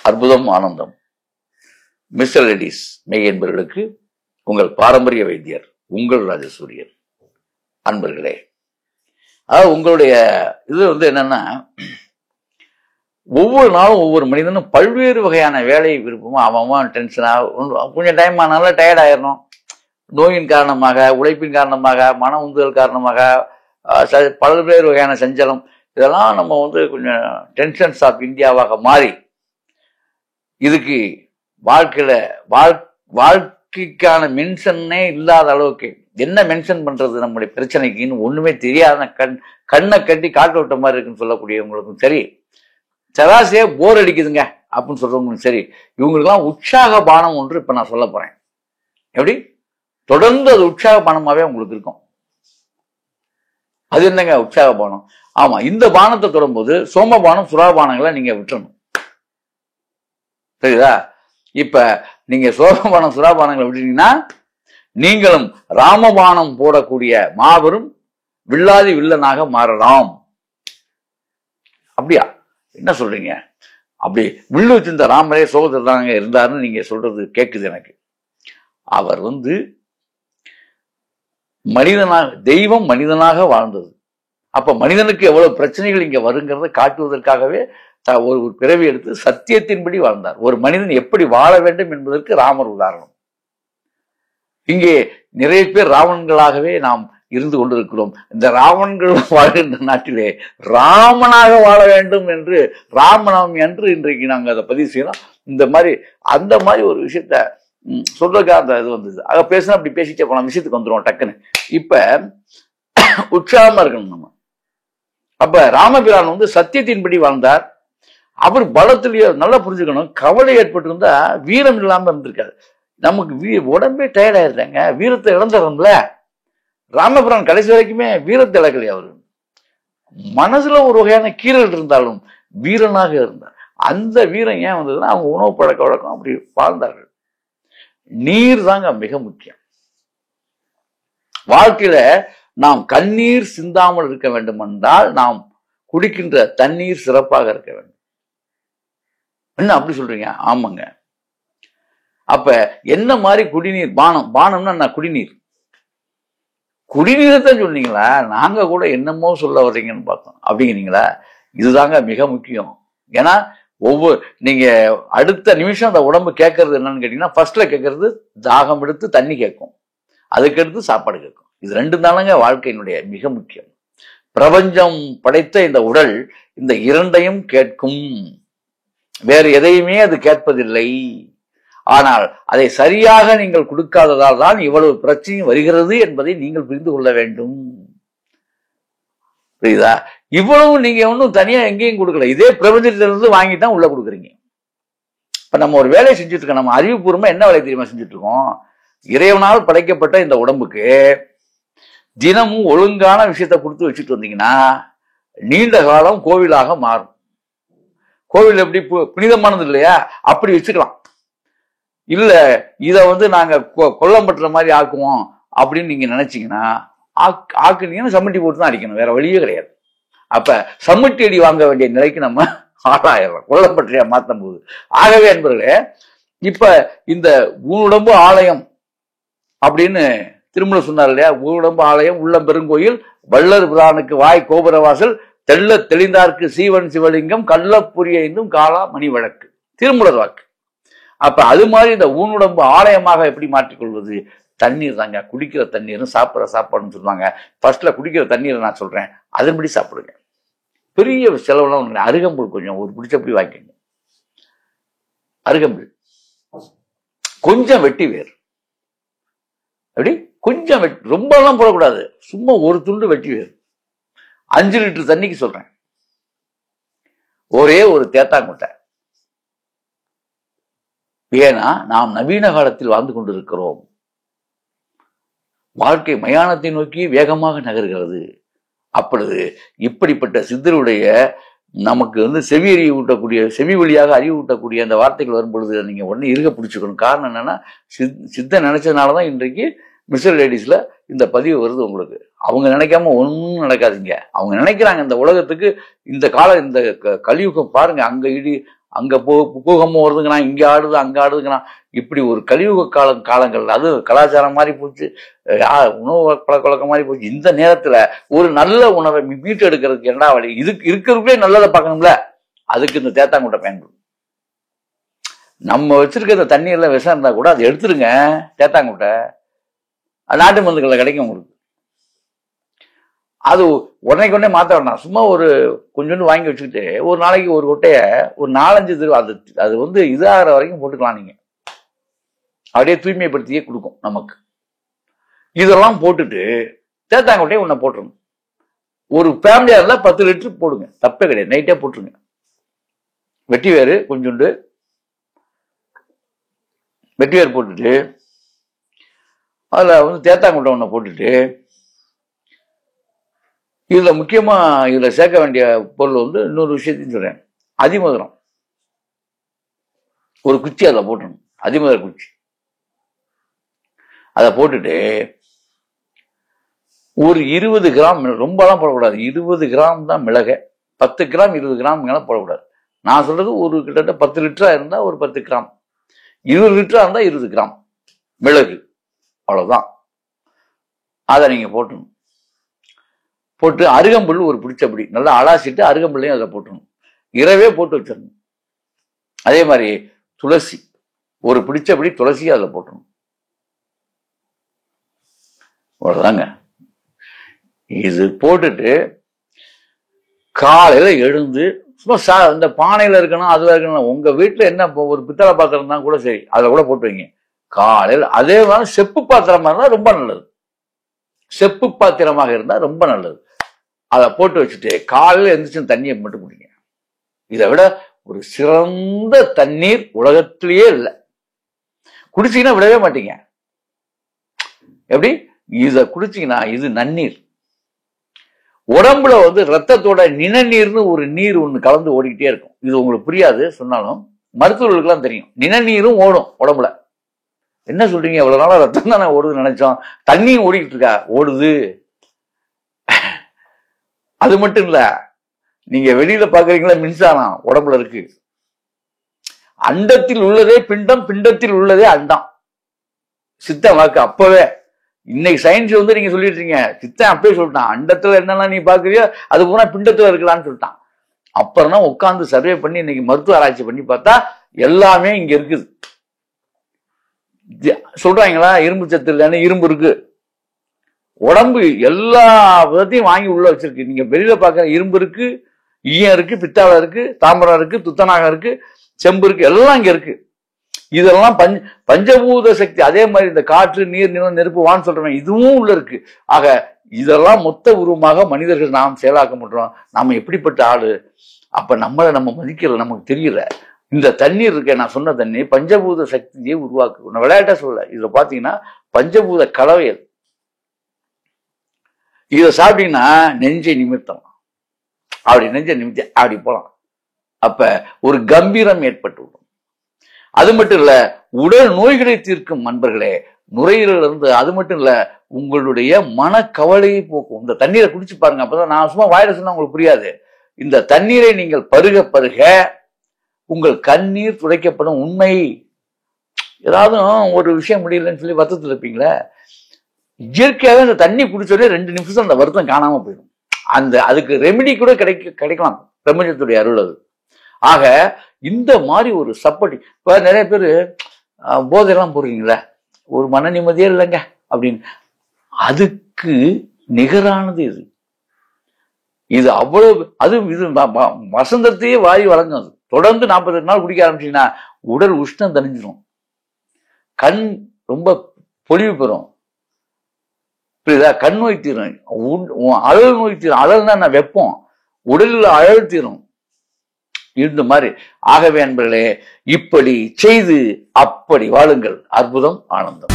அற்புதம் ஆனந்தம். Mister ladies மெய் என்பவர்களுக்கு உங்கள் பாரம்பரிய வைத்தியர் உங்கள் ராஜசூரியன். அன்பர்களே, அதாவது உங்களுடைய இது என்னன்னா, ஒவ்வொரு நாளும் ஒவ்வொரு மனிதனும் பல்வேறு வகையான வேலை விருப்பமும் அவன் டென்ஷனா கொஞ்சம் டைம் ஆனாலும் டயர்ட் ஆயிடணும். நோயின் காரணமாக, உழைப்பின் காரணமாக, மன உந்துதல் காரணமாக, பல்வேறு வகையான சஞ்சலம், இதெல்லாம் நம்ம கொஞ்சம் டென்ஷன்ஸ் ஆஃப் இந்தியாவாக மாறி இதுக்கு வாழ்க்கைக்கான மென்ஷனே இல்லாத அளவுக்கு என்ன மென்ஷன் பண்றது நம்முடைய பிரச்சனைக்குன்னு ஒண்ணுமே தெரியாத கண்ணை கட்டி காட்டு விட்ட மாதிரி இருக்குன்னு சொல்லக்கூடியவங்களுக்கும் சரி, சராசரியா போர் அடிக்குதுங்க அப்படின்னு சொல்றவங்களுக்கும் சரி, இவங்களுக்கெல்லாம் உற்சாக பானம் ஒன்று இப்ப நான் சொல்ல போறேன். எப்படி தொடர்ந்து அது உற்சாக பானமாவே உங்களுக்கு இருக்கும். அது என்னங்க உற்சாக பானம்? ஆமா, இந்த பானத்தை தொடரும்போது சோமபானம் சுறாபானங்களை நீங்க விட்டுறணும். சரிதா? இப்ப நீங்க சோமபானம் சுறாபானங்களை விட்டீங்கன்னா நீங்களும் ராமபானம் போடக்கூடிய மாபெரும் வில்லாதி வில்லனாக மாறலாம். அப்படியா? என்ன சொல்றீங்க? அப்படி வில்லு வச்சிருந்த ராமரே சோகத்தில் தாங்க இருந்தாருன்னு நீங்க சொல்றது கேட்குது எனக்கு. அவர் மனிதனாக, தெய்வம் மனிதனாக வாழ்ந்தது. அப்ப மனிதனுக்கு எவ்வளவு பிரச்சனைகள் இங்க வருங்கிறத காட்டுவதற்காகவே ஒரு பிறவி எடுத்து சத்தியத்தின்படி வாழ்ந்தார். ஒரு மனிதன் எப்படி வாழ வேண்டும் என்பதற்கு ராமர் உதாரணம். இங்கே நிறைய பேர் ராவணன்களாகவே நாம் இருந்து கொண்டிருக்கிறோம். இந்த ராவணன்கள் வாழ்கின்ற நாட்டிலே ராமனாக வாழ வேண்டும் என்று ராமநவமி அன்று இன்றைக்கு நாங்கள் அதை பதிவு செய்யறோம். இந்த மாதிரி அந்த மாதிரி ஒரு விஷயத்த சொல்றதுக்காக அந்த இது வந்தது. ஆக பேசினா அப்படி பேசிட்டே போலாம், விஷயத்துக்கு வந்துடும் டக்குன்னு. இப்ப உற்சாகமா இருக்கணும் நம்ம. அப்ப ராமபிரான் சத்தியத்தின்படி வாழ்ந்தார். அவர் பலத்திலேயே நல்லா புரிஞ்சுக்கணும், கவலை ஏற்பட்டிருந்தா வீரம் இல்லாம இருந்திருக்காரு. நமக்கு உடம்பே டயர்ட் ஆயிருந்தாங்க, வீரத்தை இழந்துடுறோம்ல. ராமபிரான் கடைசி வரைக்குமே வீரத்தை இழக்கலையா? அவரு மனசுல ஒரு வகையான கீரல் இருந்தாலும் வீரனாக இருந்தார். அந்த வீரம் ஏன் வந்ததுன்னா அவங்க உணவு பழக்க வழக்கம் அப்படி வாழ்ந்தார்கள். நீர் தாங்க மிக முக்கியம். வாழ்க்கையில நாம் கண்ணீர் சிந்தாமல் இருக்க வேண்டும் என்றால் நாம் குடிக்கின்ற தண்ணீர் சிறப்பாக இருக்க வேண்டும். என்ன அப்படி சொல்றீங்க? ஆமாங்க. அப்ப என்ன மாதிரி குடிநீர் பானம்னா நான் குடிநீரத்தான் சொன்னீங்களா? நாங்க கூட என்னமோ சொல்ல வர்றீங்கன்னு பார்த்தோம். அப்படிங்கிறீங்களா? இதுதாங்க மிக முக்கியம். ஏன்னா நீங்க அடுத்த நிமிஷம் அந்த உடம்பு கேட்கறது என்னன்னு கேட்டீங்கன்னா, ஃபர்ஸ்ட்ல கேட்கறது தாகம் எடுத்து தண்ணி கேட்கும், அதுக்கடுத்து சாப்பாடு கேட்கும். இது ரெண்டு தானங்க வாழ்க்கையினுடைய மிக முக்கியம். பிரபஞ்சம் படைத்த இந்த உடல் இந்த இரண்டையும் கேட்கும், வேறு எதையுமே அது கேட்பதில்லை. ஆனால் அதை சரியாக நீங்கள் கொடுக்காததால் தான் இவ்வளவு பிரச்சனை வருகிறது என்பதை நீங்கள் புரிந்து கொள்ள வேண்டும். புரியுதா? இவ்வளவு நீங்க ஒன்றும் தனியா எங்கேயும் கொடுக்கல, இதே பிரபஞ்சத்திலிருந்து வாங்கி தான் உள்ள கொடுக்குறீங்க. இப்ப நம்ம ஒரு வேலையை செஞ்சுட்டு இருக்கோம். நம்ம அறிவுபூர்வமா என்ன வேலை தெரியுமா செஞ்சுட்டு இருக்கோம்? இறைவனால் படைக்கப்பட்ட இந்த உடம்புக்கு தினமும் ஒழுங்கான விஷயத்த கொடுத்து வச்சுட்டு வந்தீங்கன்னா நீண்ட காலம் கோவிலாக மாறும். கோவில் எப்படி புனிதமானது இல்லையா? அப்படி வச்சுக்கலாம். இல்ல இத நாங்க கொல்லம் பட்டுற மாதிரி ஆக்குவோம் அப்படின்னு நீங்க நினைச்சீங்கன்னா ஆக்குனீங்கன்னா சம்மட்டி போட்டு தான் அடிக்கணும், வேற வழியே கிடையாது. அப்ப சம்மட்டி அடி வாங்க வேண்டிய நிலைக்கு நம்ம ஆளாயிரம் கொல்லப்பற்றியா மாற்றும் போது. ஆகவே என்பர்களே, இப்ப இந்த ஊனுடம்பு ஆலயம் அப்படின்னு திருமணம் சொன்னார் இல்லையா? ஊனுடம்பு ஆலயம் உள்ளம் பெருங்கோயில், வள்ளர் பிரானுக்கு வாய் கோபுரவாசல், தெள்ள தெளிந்தார்க்கு சீவன் சிவலிங்கம், கள்ளப்புரியைந்தும் காலா மணி வழக்கு, திருமூலர் வாக்கு. அப்ப அது மாதிரி இந்த ஊனுடம்பு ஆலயமாக எப்படி மாற்றிக்கொள்வது? தண்ணீர் தாங்க. குடிக்கிற தண்ணீரும் சாப்பிட்ற சாப்பாடுன்னு சொல்லுவாங்க. ஃபர்ஸ்ட்ல குடிக்கிற தண்ணீரை நான் சொல்றேன், அதன்படி சாப்பிடுங்க. பெரிய செலவுலாம் ஒண்ணு. அருகம்புல் கொஞ்சம் ஒரு பிடிச்சப்படி வாங்கிக்கங்க. அருகம்புல் கொஞ்சம் வெட்டி வேர், அப்படி கொஞ்சம் ரொம்ப எல்லாம் போடக்கூடாது, சும்மா ஒரு துண்டு வெட்டி வேர். 5 லிட்டர் தண்ணிக்கு சொல்றேன். ஒரே ஒரு தேத்தாங்கொட்டை. ஏன்னா நாம் நவீன காலத்தில் வாழ்ந்து கொண்டிருக்கிறோம். வாழ்க்கை மயானத்தை நோக்கி வேகமாக நகர்கிறது. அப்பொழுது இப்படிப்பட்ட சித்தருடைய நமக்கு செவி அறிவு ஊட்டக்கூடிய, செவி வழியாக அறிவு ஊட்டக்கூடிய அந்த வார்த்தைகள் வரும்பொழுது நீங்க உடனே இருக பிடிச்சுக்கணும். காரணம் என்னன்னா, சித்த நினைச்சதுனாலதான் இன்றைக்கு மிஸ்டர் லேடிஸ்ல இந்த பதிவு வருது உங்களுக்கு. அவங்க நினைக்காம ஒன்றும் நடக்காதீங்க. அவங்க நினைக்கிறாங்க இந்த உலகத்துக்கு இந்த கால இந்த கலியுகம் பாருங்க, அங்க இடி அங்க பூகம்பம் வருதுங்கிறான், இங்க ஆடுது அங்க ஆடுதுங்கிறான். இப்படி ஒரு கலியுக காலங்கள், அது கலாச்சாரம் மாதிரி போச்சு, உணவு பழக்க வழக்கம் மாதிரி போச்சு. இந்த நேரத்துல ஒரு நல்ல உணவை மீட்டு எடுக்கிறதுக்கு என்ன வழி? இதுக்கு இருக்கிறதுக்குள்ளே நல்லதை பார்க்கணும்ல, அதுக்கு இந்த தேத்தாங்கொட்டை பயன்படும். நம்ம வச்சிருக்க இந்த தண்ணீர்ல விஷம் இருந்தா கூட அதை எடுத்துருங்க, தேத்தாங்கொட்டை நாட்டு மருந்துகளை கிடைக்கும் உங்களுக்கு. அது உடனே மாற்ற வேண்டாம். சும்மா ஒரு கொஞ்சோண்டு வாங்கி வச்சுக்கிட்டு ஒரு நாளைக்கு ஒரு கொட்டைய ஒரு 4-5 தடவை அது இதாகிற வரைக்கும் போட்டுக்கலாம். நீங்க அப்படியே தூய்மைப்படுத்தியே கொடுக்கும் நமக்கு. இதெல்லாம் போட்டுட்டு தேத்தாங்கொட்டையை ஒன்ன போட்டுருங்க. ஒரு ஃபேமிலியா இருந்தா 10 லிட்டர் போடுங்க, தப்பே கிடையாது. நைட்டே போட்டுருங்க. வெட்டி வேறு கொஞ்சோண்டு வெட்டி வேறு போட்டுட்டு அதுல தேத்தாங்கொட்டை ஒன்ன போட்டுட்டு, இதுல முக்கியமா இதுல சேர்க்க வேண்டிய பொருள் இன்னொரு விஷயத்தையும் சொல்றேன். அதிமதுரம் ஒரு குச்சி அதில் போட்டணும், அதிமதுர குச்சி. அதை போட்டுட்டு ஒரு 20 கிராம், ரொம்பலாம் போடக்கூடாது, 20 கிராம் தான் மிளகை. 10 கிராம் 20 கிராம் மேல போடக்கூடாது. நான் சொல்றது ஒரு கிட்டத்தட்ட 10 லிட்டரா இருந்தா ஒரு 10 கிராம், 20 லிட்டரா இருந்தா 20 கிராம் மிளகு, அவ்வளவுதான். அதை நீங்க போட்டணும். போட்டு அருகம்புல் ஒரு பிடிச்சபடி நல்லா அலாசிட்டு அருகம்புல்லையும் அதில் போட்டணும். இரவே போட்டு வச்சிடணும். அதே மாதிரி துளசி ஒரு பிடிச்சபடி துளசியும் அதில் போட்டணும். அவ்வளவுதாங்க. இது போட்டுட்டு காலையில எழுந்து சும்மா இந்த பானையில இருக்கணும், அதுல இருக்கணும். உங்க வீட்டுல என்ன ஒரு பித்தளை பாத்திரம் தான் கூட சரி, அதில் கூட போட்டு வைங்க. காலையில் அதே மாதிரி செப்பு பாத்திரமா இருந்தா ரொம்ப நல்லது. செப்பு பாத்திரமாக இருந்தா ரொம்ப நல்லது. அதை போட்டு வச்சுட்டு காலையில் எந்திரிச்சு தண்ணியை மட்டும் குடிங்க. இதை விட ஒரு சிறந்த தண்ணீர் உலகத்திலேயே இல்லை. குடிச்சீங்கன்னா விடவே மாட்டீங்க. எப்படி? இதை குடிச்சீங்கன்னா இது நன்னீர். உடம்புல ரத்தத்தோட நிணநீர்னு ஒரு நீர் ஒண்ணு கலந்து ஓடிக்கிட்டே இருக்கும். இது உங்களுக்கு புரியாது சொன்னாலும், மருத்துவர்களுக்கெல்லாம் தெரியும். நிணநீரும் ஓடும் உடம்புல. என்ன சொல்றீங்க, எவ்வளவு நாளா ரத்தம் தானே ஓடுதுன்னு நினைச்சோம், தண்ணியும் ஓடிக்கிட்டு இருக்கா? ஓடுது. அது மட்டும் இல்ல, நீங்க வெளியில பாக்குறீங்களா மின்சாரம் உடம்புல இருக்கு. அண்டத்தில் உள்ளதே பிண்டம், பிண்டத்தில் உள்ளதே அண்டம். சித்தன் வாக்கு அப்பவே. இன்னைக்கு சயின்ஸ் நீங்க சொல்லிட்டு இருக்கீங்க, சித்தன் அப்பவே சொல்லிட்டான். அண்டத்துல என்னெல்லாம் நீ பாக்குறியோ அது பூரா பிண்டத்துல இருக்கலாம்னு சொல்லிட்டான். அப்புறம் தான் உட்கார்ந்து சர்வே பண்ணி இன்னைக்கு மருத்துவ ஆராய்ச்சி பண்ணி பார்த்தா எல்லாமே இங்க இருக்குது. சொல்றாங்களா இரும்பு சத்து இல்லைன்னு? இரும்பு இருக்கு. உடம்பு எல்லா விதத்தையும் வாங்கி உள்ள வச்சிருக்கு. நீங்க வெளியில பாக்குற இரும்பு இருக்கு, ஈயம் இருக்கு, பித்தாளம் இருக்கு, தாமிரம் இருக்கு, துத்தநாகம் இருக்கு, செம்பு இருக்கு, எல்லாம் இங்க இருக்கு. இதெல்லாம் பஞ்சபூத சக்தி. அதே மாதிரி இந்த காற்று, நீர், நிலம், நெருப்பு, வான் சொல்றேன், இதுவும் உள்ள இருக்கு. ஆக இதெல்லாம் மொத்த உருவமாக மனிதர்கள் நாம் செயலாக்க முடியும். நாம எப்படிப்பட்ட ஆளு? அப்ப நம்மளை நம்ம மதிக்கல, நமக்கு தெரியல. இந்த தண்ணீர் இருக்க, நான் சொன்ன தண்ணி பஞ்சபூத சக்தியை உருவாக்கு. நான் விளையாட்டா சொல்ல, இதுல பாத்தீங்கன்னா பஞ்சபூத கலவையல். இதை சாப்பிட்டீங்கன்னா நெஞ்சை நிமித்தம், அப்படி நெஞ்சை நிமித்தி அப்படி போலாம். அப்ப ஒரு கம்பீரம் ஏற்பட்டு விடும். அது மட்டும் இல்ல, உடல் நோய்களை தீர்க்கும் நண்பர்களே, நுரையீரல் இருந்து. அது மட்டும் இல்ல, உங்களுடைய மனக்கவலையை போக்கும். இந்த தண்ணீரை குடிச்சு பாருங்க. அப்பதான், நான் சும்மா வாயில சொன்னா உங்களுக்கு புரியாது. இந்த தண்ணீரை நீங்கள் பருக பருக உங்கள் கண்ணீர் துடைக்கப்படும். உண்மை. ஏதாவது ஒரு விஷயம் முடியலன்னு சொல்லி வருத்தத்தில் இருப்பீங்களே, இயற்கையாகவே இந்த தண்ணி குடிச்சோடே 2 நிமிஷம் அந்த வருத்தம் காணாம போயிடும். அதுக்கு ரெமெடி கூட கிடைக்கலாம், பிரபஞ்சத்துடைய அருள் அது. ஆக இந்த மாதிரி ஒரு சப்படி. இப்ப நிறைய பேர் போதையெல்லாம் போடுறீங்களே, ஒரு மன நிம்மதியே இல்லைங்க அப்படின்னு. அதுக்கு நிகரானது இது. இது அவ்வளவு, அது இது வசந்தத்தையே வாரி வழங்கும். அது தொடர்ந்து 48 நாள் குடிக்க ஆரம்பிச்சீங்கன்னா உடல் உஷ்ணம் தணிஞ்சிடும், கண் ரொம்ப பொலிவு பெறும். புரியுதா? கண் நோய் தீரும், அழல் நோய் தீரும். அழல்னா வெப்பம், உடலில் அழல் தீரும். இந்த மாதிரி. ஆகவே அன்பர்களே, இப்படி செய்து அப்படி வாழுங்கள். அற்புதம், ஆனந்தம்.